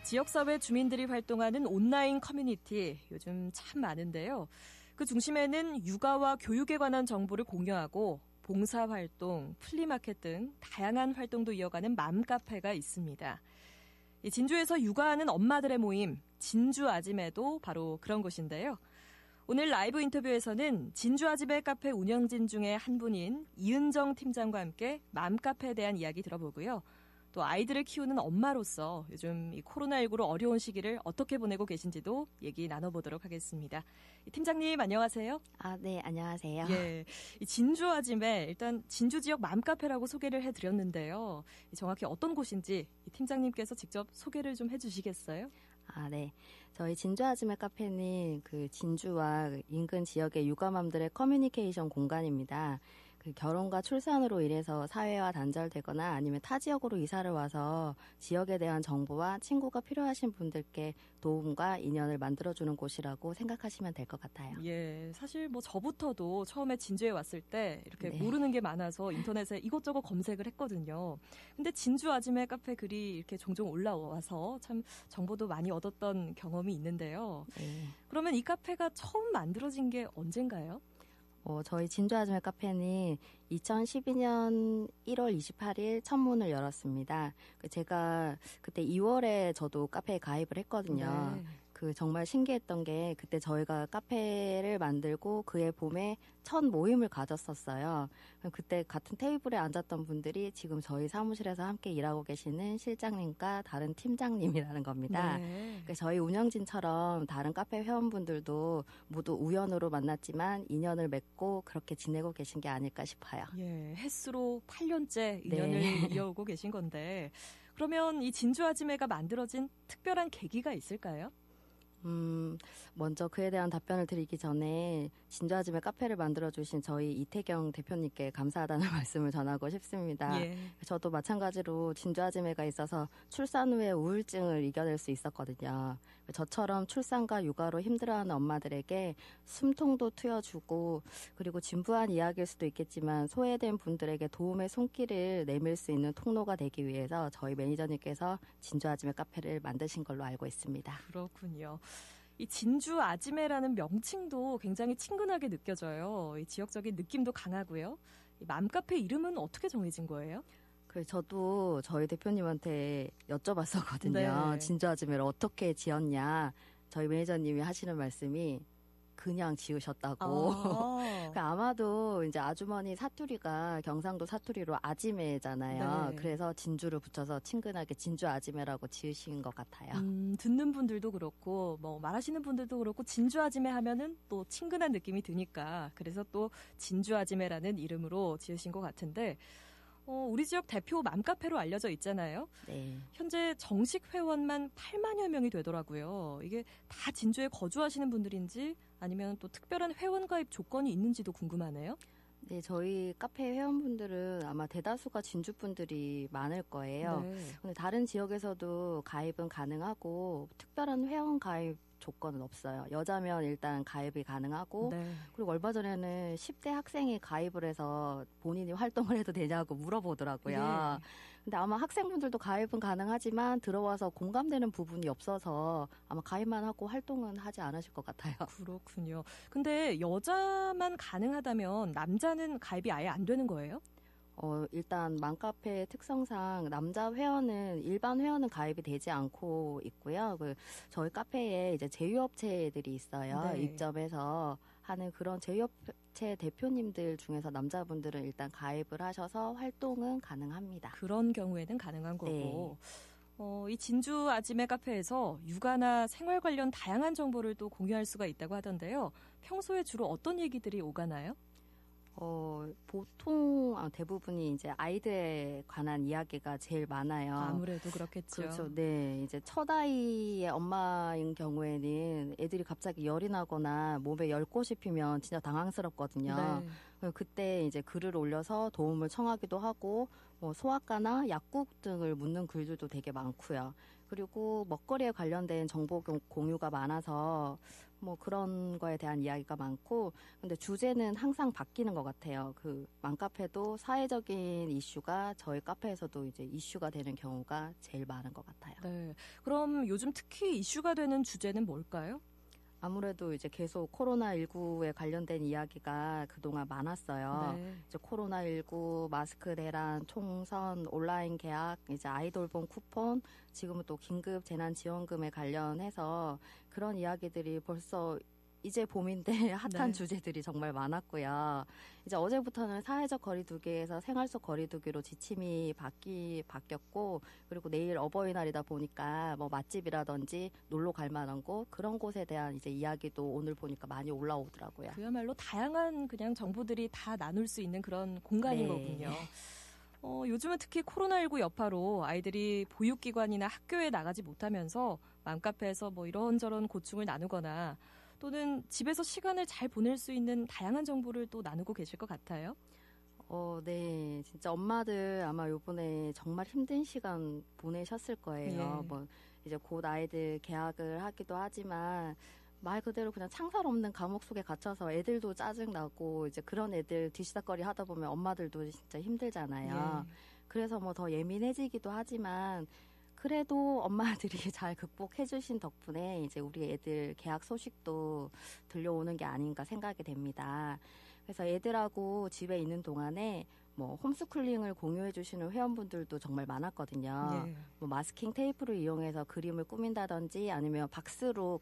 지역사회 주민들이 활동하는 온라인 커뮤니티 요즘 참 많은데요. 그 중심에는 육아와 교육에 관한 정보를 공유하고 봉사활동, 플리마켓 등 다양한 활동도 이어가는 맘카페가 있습니다. 진주에서 육아하는 엄마들의 모임, 진주 아지매도 바로 그런 곳인데요. 오늘 라이브 인터뷰에서는 진주 아지매 카페 운영진 중에 한 분인 이은정 팀장과 함께 맘카페에 대한 이야기 들어보고요. 또 아이들을 키우는 엄마로서 요즘 이 코로나19로 어려운 시기를 어떻게 보내고 계신지도 얘기 나눠보도록 하겠습니다. 팀장님 안녕하세요. 네, 안녕하세요. 예, 이 진주 아지매 일단 진주 지역 맘카페라고 소개를 해드렸는데요. 정확히 어떤 곳인지 이 팀장님께서 직접 소개를 좀 해주시겠어요? 네. 저희 진주 아지매 카페는 그 진주와 인근 지역의 육아맘들의 커뮤니케이션 공간입니다. 그 결혼과 출산으로 인해서 사회와 단절되거나 아니면 타 지역으로 이사를 와서 지역에 대한 정보와 친구가 필요하신 분들께 도움과 인연을 만들어주는 곳이라고 생각하시면 될 것 같아요. 예, 사실 뭐 저부터도 처음에 진주에 왔을 때 이렇게 모르는 게 많아서 인터넷에 이것저것 검색을 했거든요. 근데 진주 아지매 카페 글이 이렇게 종종 올라와서 참 정보도 많이 얻었던 경험이 있는데요. 네. 그러면 이 카페가 처음 만들어진 게 언젠가요? 저희 진주 아지매 카페는 2012년 1월 28일 첫 문을 열었습니다. 제가 그때 2월에 저도 카페에 가입을 했거든요. 네. 정말 신기했던 게 그때 저희가 카페를 만들고 그해 봄에 첫 모임을 가졌었어요. 그때 같은 테이블에 앉았던 분들이 지금 저희 사무실에서 함께 일하고 계시는 실장님과 다른 팀장님이라는 겁니다. 네. 저희 운영진처럼 다른 카페 회원분들도 모두 우연으로 만났지만 인연을 맺고 그렇게 지내고 계신 게 아닐까 싶어요. 예, 햇수로 8년째 인연을 이어오고 계신 건데 그러면 이 진주 아지매가 만들어진 특별한 계기가 있을까요? 먼저 그에 대한 답변을 드리기 전에 진주 아지매 카페를 만들어주신 저희 이태경 대표님께 감사하다는 말씀을 전하고 싶습니다. 예. 저도 마찬가지로 진주 아지매가 있어서 출산 후에 우울증을 이겨낼 수 있었거든요. 저처럼 출산과 육아로 힘들어하는 엄마들에게 숨통도 트여주고 그리고 진부한 이야기일 수도 있겠지만 소외된 분들에게 도움의 손길을 내밀 수 있는 통로가 되기 위해서 저희 매니저님께서 진주 아지매 카페를 만드신 걸로 알고 있습니다. 그렇군요. 이 진주 아지매라는 명칭도 굉장히 친근하게 느껴져요. 이 지역적인 느낌도 강하고요. 이 맘카페 이름은 어떻게 정해진 거예요? 저도 저희 대표님한테 여쭤봤었거든요. 네. 진주 아지매를 어떻게 지었냐. 저희 매니저님이 하시는 말씀이 그냥 지으셨다고. 아마도 이제 아주머니 사투리가 경상도 사투리로 아지매잖아요. 네. 그래서 진주를 붙여서 친근하게 진주 아지매라고 지으신 것 같아요. 듣는 분들도 그렇고 뭐 말하시는 분들도 그렇고 진주 아지매 하면은 또 친근한 느낌이 드니까 그래서 또 진주 아지매라는 이름으로 지으신 것 같은데 우리 지역 대표 맘카페로 알려져 있잖아요. 네. 현재 정식 회원만 8만여 명이 되더라고요. 이게 다 진주에 거주하시는 분들인지 아니면 또 특별한 회원 가입 조건이 있는지도 궁금하네요. 네, 저희 카페 회원분들은 아마 대다수가 진주 분들이 많을 거예요. 네. 근데 다른 지역에서도 가입은 가능하고 특별한 회원 가입 조건은 없어요. 여자면 일단 가입이 가능하고 네. 그리고 얼마 전에는 10대 학생이 가입을 해서 본인이 활동을 해도 되냐고 물어보더라고요. 예. 근데 아마 학생분들도 가입은 가능하지만 들어와서 공감되는 부분이 없어서 아마 가입만 하고 활동은 하지 않으실 것 같아요. 그렇군요. 근데 여자만 가능하다면 남자는 가입이 아예 안 되는 거예요? 일단 맘카페 특성상 남자 회원은 일반 회원은 가입이 되지 않고 있고요. 저희 카페에 이제 제휴업체들이 있어요. 네. 입점해서 하는 그런 제휴업체 대표님들 중에서 남자분들은 일단 가입을 하셔서 활동은 가능합니다. 그런 경우에는 가능한 거고. 네. 이 진주 아지매 카페에서 육아나 생활 관련 다양한 정보를 또 공유할 수가 있다고 하던데요. 평소에 주로 어떤 얘기들이 오가나요? 보통 대부분이 이제 아이들에 관한 이야기가 제일 많아요. 아무래도 그렇겠죠. 그렇죠. 네. 이제 첫 아이의 엄마인 경우에는 애들이 갑자기 열이 나거나 몸에 열꽃이 피면 진짜 당황스럽거든요. 네. 그때 이제 글을 올려서 도움을 청하기도 하고, 소아과나 약국 등을 묻는 글들도 되게 많고요. 그리고 먹거리에 관련된 정보 공유가 많아서 뭐 그런 거에 대한 이야기가 많고, 근데 주제는 항상 바뀌는 것 같아요. 그 맘카페도 사회적인 이슈가 저희 카페에서도 이제 이슈가 되는 경우가 제일 많은 것 같아요. 네. 그럼 요즘 특히 이슈가 되는 주제는 뭘까요? 아무래도 이제 계속 코로나19에 관련된 이야기가 그동안 많았어요. 네. 이제 코로나19, 마스크 대란, 총선, 온라인 계약, 이제 아이돌봄 쿠폰, 지금은 또 긴급 재난지원금에 관련해서 그런 이야기들이 벌써 이제 봄인데 핫한 네. 주제들이 정말 많았고요. 이제 어제부터는 사회적 거리두기에서 생활 속 거리두기로 지침이 바뀌었고, 그리고 내일 어버이날이다 보니까 뭐 맛집이라든지 놀러 갈 만한 곳, 그런 곳에 대한 이제 이야기도 오늘 보니까 많이 올라오더라고요. 그야말로 다양한 그냥 정보들이 다 나눌 수 있는 그런 공간인 네. 거군요. 요즘은 특히 코로나19 여파로 아이들이 보육기관이나 학교에 나가지 못하면서 맘카페에서 뭐 이런저런 고충을 나누거나 또는 집에서 시간을 잘 보낼 수 있는 다양한 정보를 또 나누고 계실 것 같아요. 네. 진짜 엄마들 아마 요번에 정말 힘든 시간 보내셨을 거예요. 예. 뭐, 이제 곧 아이들 개학을 하기도 하지만, 말 그대로 그냥 창살 없는 감옥 속에 갇혀서 애들도 짜증나고, 이제 그런 애들 뒤시다꺼리 하다 보면 엄마들도 진짜 힘들잖아요. 예. 그래서 뭐 더 예민해지기도 하지만, 그래도 엄마들이 잘 극복해주신 덕분에 이제 우리 애들 개학 소식도 들려오는 게 아닌가 생각이 됩니다. 그래서 애들하고 집에 있는 동안에 뭐 홈스쿨링을 공유해 주시는 회원분들도 정말 많았거든요. 예. 뭐 마스킹 테이프를 이용해서 그림을 꾸민다든지 아니면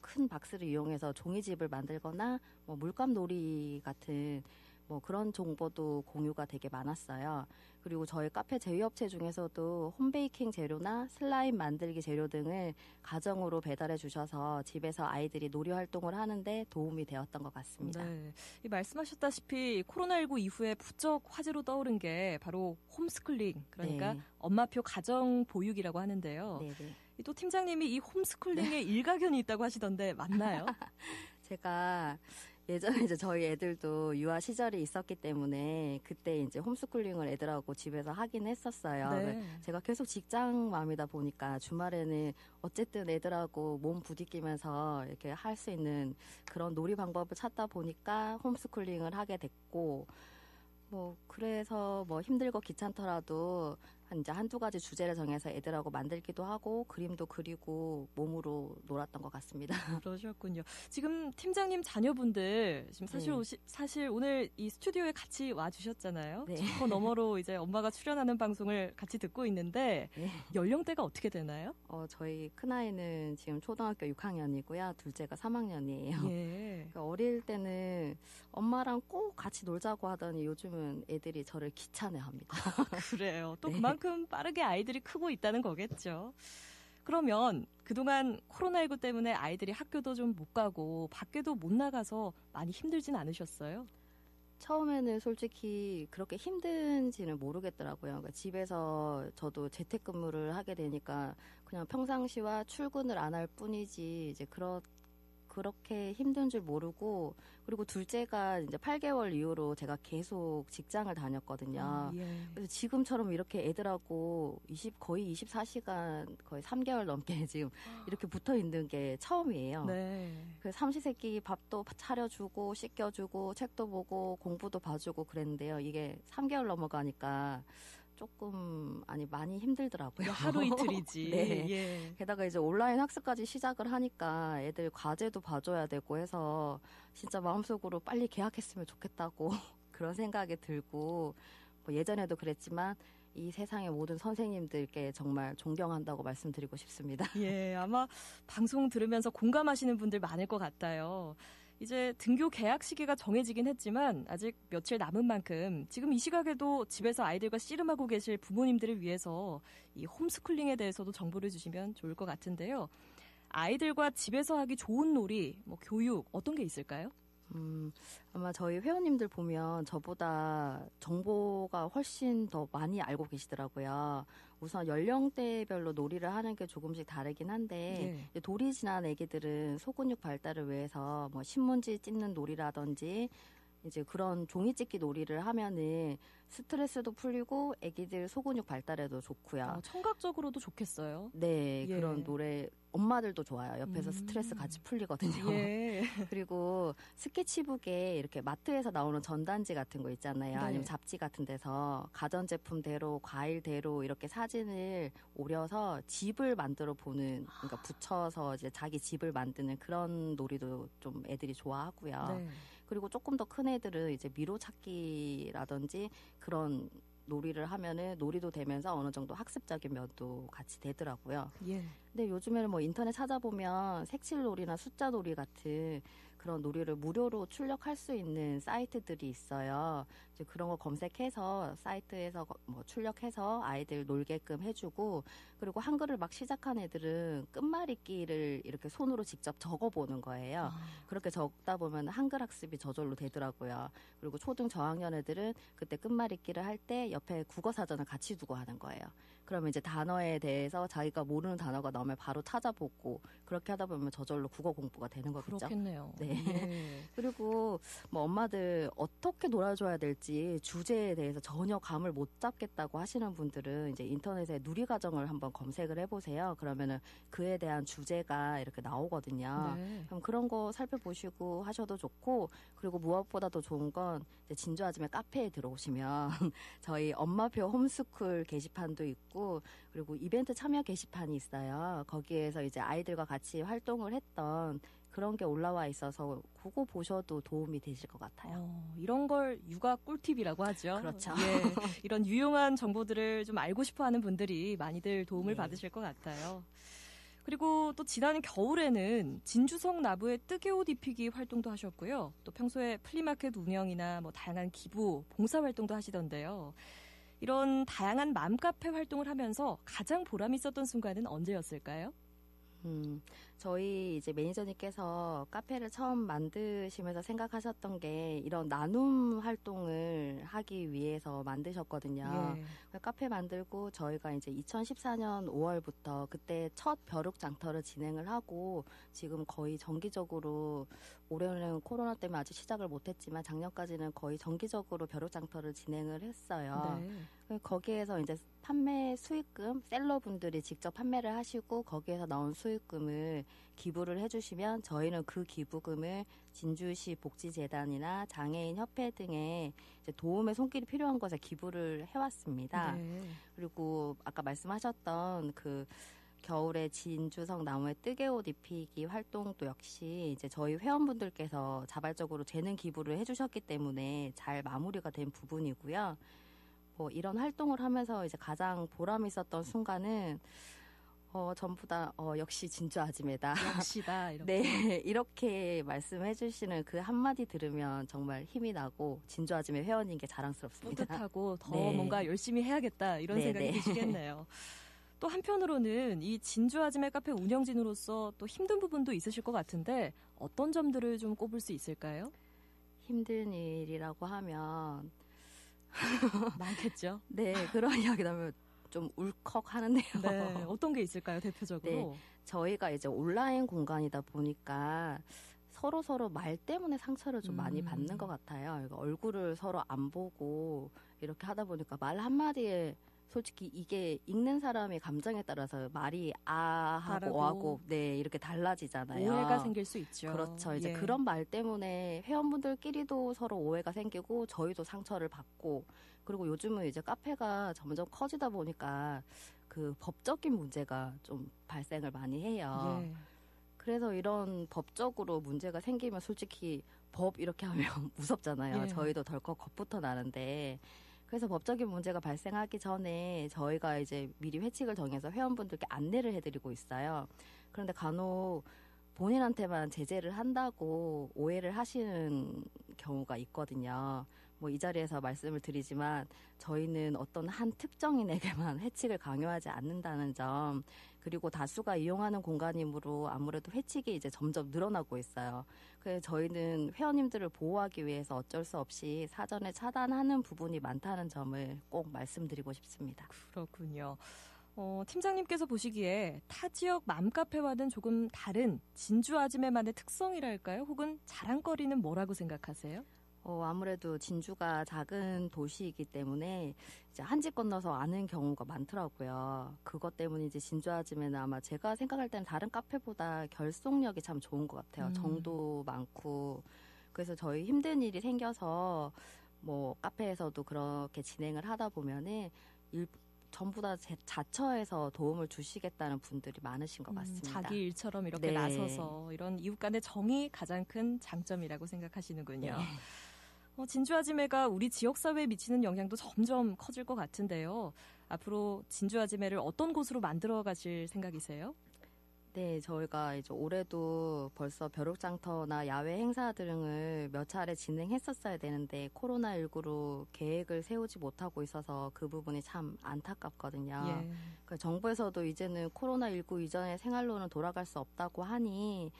큰 박스를 이용해서 종이집을 만들거나 뭐 물감놀이 같은 뭐 그런 정보도 공유가 되게 많았어요. 그리고 저희 카페 제휴업체 중에서도 홈베이킹 재료나 슬라임 만들기 재료 등을 가정으로 배달해 주셔서 집에서 아이들이 놀이 활동을 하는데 도움이 되었던 것 같습니다. 네. 이 말씀하셨다시피 코로나19 이후에 부쩍 화제로 떠오른 게 바로 홈스쿨링, 그러니까 네. 엄마표 가정 보육이라고 하는데요. 네네. 또 팀장님이 이 홈스쿨링에 일가견이 있다고 하시던데 맞나요? 제가 예전에 이제 저희 애들도 유아 시절이 있었기 때문에 그때 이제 홈스쿨링을 애들하고 집에서 하긴 했었어요. 네. 제가 계속 직장맘이다 보니까 주말에는 어쨌든 애들하고 몸 부딪히면서 이렇게 할 수 있는 그런 놀이 방법을 찾다 보니까 홈스쿨링을 하게 됐고, 뭐 그래서 뭐 힘들고 귀찮더라도 이제 한두 가지 주제를 정해서 애들하고 만들기도 하고 그림도 그리고 몸으로 놀았던 것 같습니다. 그러셨군요. 지금 팀장님 자녀분들 지금 네. 사실 오늘 이 스튜디오에 같이 와 주셨잖아요. 네. 저 너머로 이제 엄마가 출연하는 방송을 같이 듣고 있는데 네. 연령대가 어떻게 되나요? 저희 큰아이는 지금 초등학교 6학년이고요. 둘째가 3학년이에요. 예. 어릴 때는 엄마랑 꼭 같이 놀자고 하더니 요즘은 애들이 저를 귀찮아합니다. 그래요. 또 네. 그만큼 빠르게 아이들이 크고 있다는 거겠죠. 그러면 그동안 코로나19 때문에 아이들이 학교도 좀 못 가고 밖에도 못 나가서 많이 힘들진 않으셨어요? 처음에는 솔직히 그렇게 힘든지는 모르겠더라고요. 그러니까 집에서 저도 재택근무를 하게 되니까 그냥 평상시와 출근을 안 할 뿐이지 이제 그렇게 힘든 줄 모르고, 그리고 둘째가 이제 8개월 이후로 제가 계속 직장을 다녔거든요. 예. 그래서 지금처럼 이렇게 애들하고 거의 24시간 거의 3개월 넘게 지금 이렇게 붙어 있는 게 처음이에요. 네. 그 삼시세끼 밥도 차려주고 씻겨주고 책도 보고 공부도 봐주고 그랬는데요. 이게 3개월 넘어가니까 조금 많이 힘들더라고요. 하루 이틀이지. 네. 예. 게다가 이제 온라인 학습까지 시작을 하니까 애들 과제도 봐줘야 되고 해서 진짜 마음속으로 빨리 개학했으면 좋겠다고 그런 생각이 들고, 뭐 예전에도 그랬지만 이 세상의 모든 선생님들께 정말 존경한다고 말씀드리고 싶습니다. 예, 아마 방송 들으면서 공감하시는 분들 많을 것 같아요. 이제 등교 개학 시기가 정해지긴 했지만 아직 며칠 남은 만큼 지금 이 시각에도 집에서 아이들과 씨름하고 계실 부모님들을 위해서 이 홈스쿨링에 대해서도 정보를 주시면 좋을 것 같은데요. 아이들과 집에서 하기 좋은 놀이, 뭐 교육 어떤 게 있을까요? 아마 저희 회원님들 보면 저보다 정보가 훨씬 더 많이 알고 계시더라고요. 우선 연령대별로 놀이를 하는 게 조금씩 다르긴 한데, 네. 이제 돌이 지난 애기들은 소근육 발달을 위해서 뭐 신문지 찢는 놀이라든지 이제 그런 종이 찢기 놀이를 하면은 스트레스도 풀리고 아기들 소근육 발달에도 좋고요. 청각적으로도 좋겠어요. 네, 예. 그런 노래 엄마들도 좋아요. 옆에서 스트레스 같이 풀리거든요. 예. 그리고 스케치북에 이렇게 마트에서 나오는 전단지 같은 거 있잖아요. 네. 아니면 잡지 같은 데서 가전제품대로 과일대로 이렇게 사진을 오려서 집을 만들어 보는, 그러니까 붙여서 이제 자기 집을 만드는 그런 놀이도 좀 애들이 좋아하고요. 네. 그리고 조금 더 큰 애들은 이제 미로 찾기라든지 그런 놀이를 하면은 놀이도 되면서 어느 정도 학습적인 면도 같이 되더라고요. 예. 근데 요즘에는 뭐 인터넷 찾아보면 색칠놀이나 숫자놀이 같은 그런 놀이를 무료로 출력할 수 있는 사이트들이 있어요. 이제 그런 거 검색해서 사이트에서 뭐 출력해서 아이들 놀게끔 해주고, 그리고 한글을 막 시작한 애들은 끝말잇기를 이렇게 손으로 직접 적어보는 거예요. 그렇게 적다 보면 한글 학습이 저절로 되더라고요. 그리고 초등 저학년 애들은 그때 끝말잇기를 할 때 옆에 국어 사전을 같이 두고 하는 거예요. 그러면 이제 단어에 대해서 자기가 모르는 단어가 나오면 바로 찾아보고, 그렇게 하다 보면 저절로 국어 공부가 되는 거겠죠. 그렇겠네요. 네. 예. 그리고 뭐 엄마들 어떻게 놀아줘야 될지 주제에 대해서 전혀 감을 못 잡겠다고 하시는 분들은 이제 인터넷에 누리과정을 한번 검색을 해보세요. 그러면은 그에 대한 주제가 이렇게 나오거든요. 네. 그럼 그런 거 살펴보시고 하셔도 좋고, 그리고 무엇보다 더 좋은 건 이제 진주 아줌의 카페에 들어오시면 저희 엄마표 홈스쿨 게시판도 있고, 그리고 이벤트 참여 게시판이 있어요. 거기에서 이제 아이들과 같이 활동을 했던 그런 게 올라와 있어서 그거 보셔도 도움이 되실 것 같아요. 이런 걸 육아 꿀팁이라고 하죠. 그렇죠. 예, 이런 유용한 정보들을 좀 알고 싶어하는 분들이 많이들 도움을 네. 받으실 것 같아요. 그리고 또 지난 겨울에는 진주성 나무에 뜨개옷 입히기 활동도 하셨고요. 또 평소에 플리마켓 운영이나 뭐 다양한 기부, 봉사 활동도 하시던데요. 이런 다양한 맘카페 활동을 하면서 가장 보람 있었던 순간은 언제였을까요? 저희 이제 매니저님께서 카페를 처음 만드시면서 생각하셨던 게 이런 나눔 활동을 하기 위해서 만드셨거든요. 예. 카페 만들고 저희가 이제 2014년 5월부터 그때 첫 벼룩 장터를 진행을 하고, 지금 거의 정기적으로, 올해는 코로나 때문에 아직 시작을 못했지만 작년까지는 거의 정기적으로 벼룩 장터를 진행을 했어요. 네. 거기에서 이제 판매 수익금, 셀러분들이 직접 판매를 하시고 거기에서 나온 수익금을 기부를 해주시면 저희는 그 기부금을 진주시 복지재단이나 장애인 협회 등의 이제 도움의 손길이 필요한 것에 기부를 해왔습니다. 네. 그리고 아까 말씀하셨던 그 겨울에 진주성 나무에 뜨개옷 입히기 활동도 역시 이제 저희 회원분들께서 자발적으로 재능 기부를 해주셨기 때문에 잘 마무리가 된 부분이고요. 뭐 이런 활동을 하면서 이제 가장 보람 있었던 순간은 전부 다 역시 진주 아지매다. 역시다. 이렇게. 네, 이렇게 말씀해 주시는 그 한마디 들으면 정말 힘이 나고 진주 아지매 회원인 게 자랑스럽습니다. 뿌듯하고 더 네. 뭔가 열심히 해야겠다 이런 네, 생각이 네. 드시겠네요. 또 한편으로는 이 진주 아지매 카페 운영진으로서 또 힘든 부분도 있으실 것 같은데 어떤 점들을 좀 꼽을 수 있을까요? 힘든 일이라고 하면 많겠죠. 네, 그런 이야기 나면 좀 울컥 하는데요. 네, 어떤 게 있을까요, 대표적으로? 네. 저희가 이제 온라인 공간이다 보니까 서로 말 때문에 상처를 좀 많이 받는 것 같아요. 그러니까 얼굴을 서로 안 보고 이렇게 하다 보니까 말 한마디에 솔직히 이게 읽는 사람의 감정에 따라서 말이 아하고 다르고. 어하고 네, 이렇게 달라지잖아요. 오해가 생길 수 있죠. 그렇죠. 이제 예. 그런 말 때문에 회원분들끼리도 서로 오해가 생기고 저희도 상처를 받고, 그리고 요즘은 이제 카페가 점점 커지다 보니까 그 법적인 문제가 좀 발생을 많이 해요. 예. 그래서 이런 법적으로 문제가 생기면 솔직히 법 이렇게 하면 무섭잖아요. 예. 저희도 덜컥 겁부터 나는데, 그래서 법적인 문제가 발생하기 전에 저희가 이제 미리 회칙을 정해서 회원분들께 안내를 해드리고 있어요. 그런데 간혹 본인한테만 제재를 한다고 오해를 하시는 경우가 있거든요. 뭐 이 자리에서 말씀을 드리지만 저희는 어떤 한 특정인에게만 회칙을 강요하지 않는다는 점, 그리고 다수가 이용하는 공간이므로 아무래도 회칙이 이제 점점 늘어나고 있어요. 그래서 저희는 회원님들을 보호하기 위해서 어쩔 수 없이 사전에 차단하는 부분이 많다는 점을 꼭 말씀드리고 싶습니다. 그렇군요. 팀장님께서 보시기에 타 지역 맘카페와는 조금 다른 진주 아지매만의 특성이랄까요? 혹은 자랑거리는 뭐라고 생각하세요? 아무래도 진주가 작은 도시이기 때문에 이제 한 집 건너서 아는 경우가 많더라고요. 그것 때문에 이제 진주 아지매는 아마 제가 생각할 때는 다른 카페보다 결속력이 참 좋은 것 같아요. 정도 많고. 그래서 저희 힘든 일이 생겨서 뭐 카페에서도 그렇게 진행을 하다 보면은 전부 다 자처해서 도움을 주시겠다는 분들이 많으신 것 같습니다. 자기 일처럼 이렇게 네. 나서서 이런 이웃 간의 정이 가장 큰 장점이라고 생각하시는군요. 네. 진주 아지매가 우리 지역사회에 미치는 영향도 점점 커질 것 같은데요. 앞으로 진주 아지매를 어떤 곳으로 만들어 가실 생각이세요? 네, 저희가 이제 올해도 벌써 벼룩장터나 야외 행사 등을 몇 차례 진행했었어야 되는데 코로나19로 계획을 세우지 못하고 있어서 그 부분이 참 안타깝거든요. 예. 그러니까 정부에서도 이제는 코로나19 이전의 생활로는 돌아갈 수 없다고 하니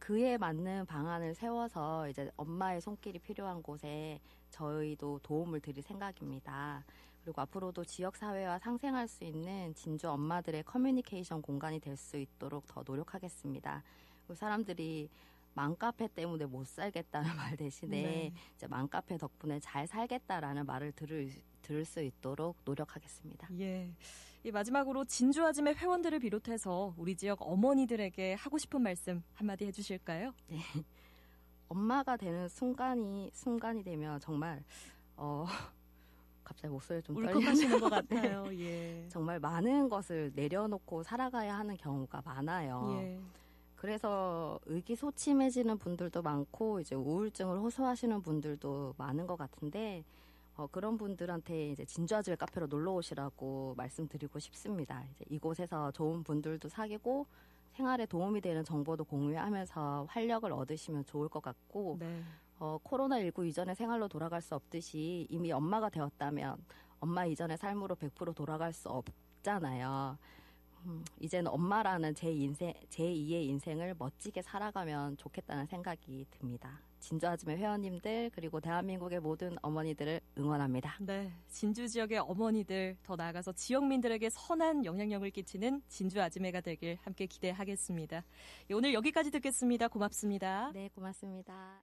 그에 맞는 방안을 세워서 이제 엄마의 손길이 필요한 곳에 저희도 도움을 드릴 생각입니다. 그리고 앞으로도 지역사회와 상생할 수 있는 진주 엄마들의 커뮤니케이션 공간이 될 수 있도록 더 노력하겠습니다. 그리고 사람들이 맘카페 때문에 못 살겠다는 말 대신에 네. 이제 맘카페 덕분에 잘 살겠다라는 말을 들을 수 있도록 노력하겠습니다. 예. 이 마지막으로 진주 아지매 회원들을 비롯해서 우리 지역 어머니들에게 하고 싶은 말씀 한마디 해주실까요? 네. 엄마가 되는 순간이 되면 정말 갑자기 목소리가 좀 울컥하시는 떨리네요. 것 같아요. 예. 정말 많은 것을 내려놓고 살아가야 하는 경우가 많아요. 예. 그래서 의기소침해지는 분들도 많고 이제 우울증을 호소하시는 분들도 많은 것 같은데 그런 분들한테 이제 진주 아지매 카페로 놀러 오시라고 말씀드리고 싶습니다. 이제 이곳에서 좋은 분들도 사귀고 생활에 도움이 되는 정보도 공유하면서 활력을 얻으시면 좋을 것 같고 네. 코로나19 이전의 생활로 돌아갈 수 없듯이 이미 엄마가 되었다면 엄마 이전의 삶으로 100% 돌아갈 수 없잖아요. 이제는 엄마라는 제2의 인생을 멋지게 살아가면 좋겠다는 생각이 듭니다. 진주 아지매 회원님들 그리고 대한민국의 모든 어머니들을 응원합니다. 네, 진주 지역의 어머니들, 더 나아가서 지역민들에게 선한 영향력을 끼치는 진주 아지매가 되길 함께 기대하겠습니다. 오늘 여기까지 듣겠습니다. 고맙습니다. 네, 고맙습니다.